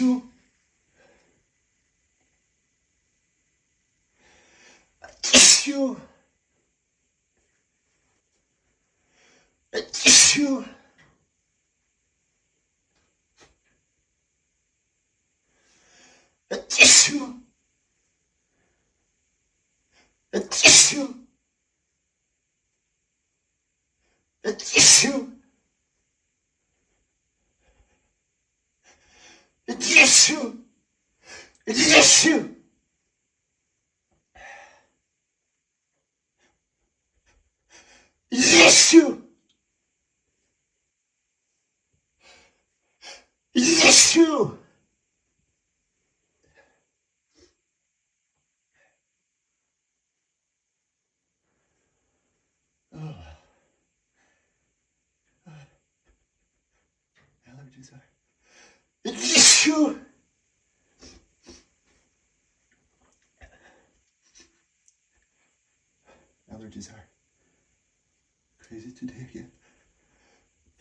Choo. Choo. Choo. Choo. Choo. Choo. Choo. Choo. Yeshua! Yeshua! Oh. Allergies are. Yeshua! Allergies are crazy today again.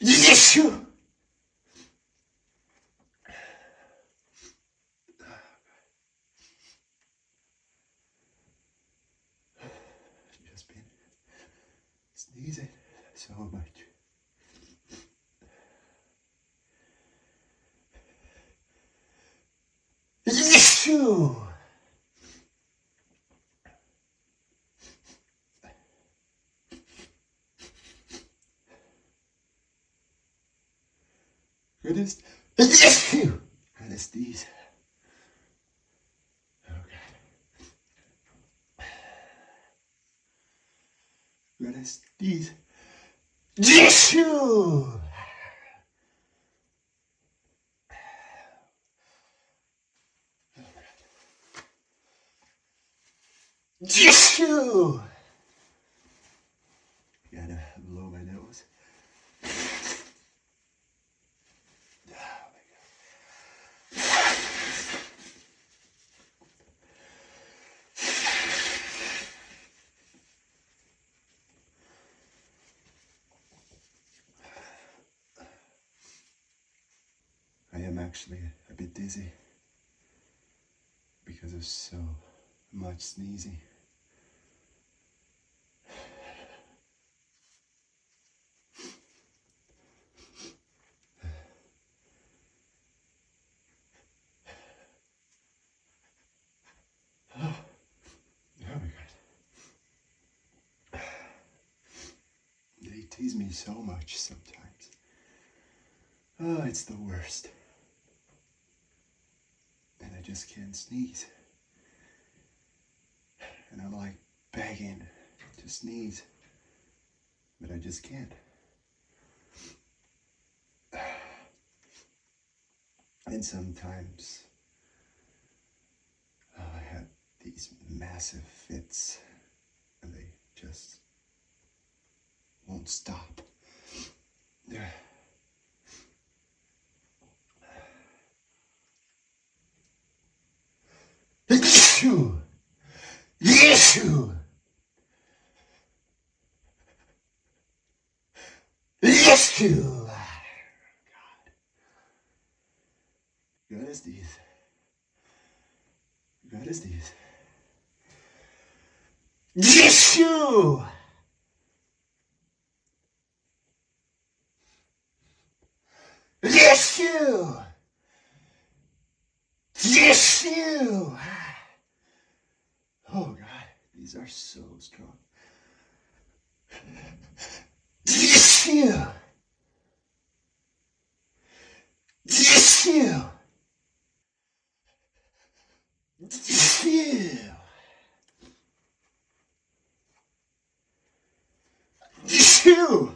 Yeshua! Just been sneezing so much. Yeshua! Goodness. Yeshua! Goodness these. Oh God. Goodness these. Yeshua! Yeshua! Gotta blow my nose. Oh my God. I am actually a bit dizzy because of so much sneezing. Oh my God. They tease me so much sometimes. Oh, it's the worst. And I just can't sneeze. And I'm like begging to sneeze, but I just can't. And sometimes I had these massive fits and they just won't stop. Yeshua! Yeshua! Yeshua! God. God is these. God is these. Yeshua! Yeshua! Yeshua! Oh God, these are so strong. Yeshua! Yeshua! Yeshua! Yeshua!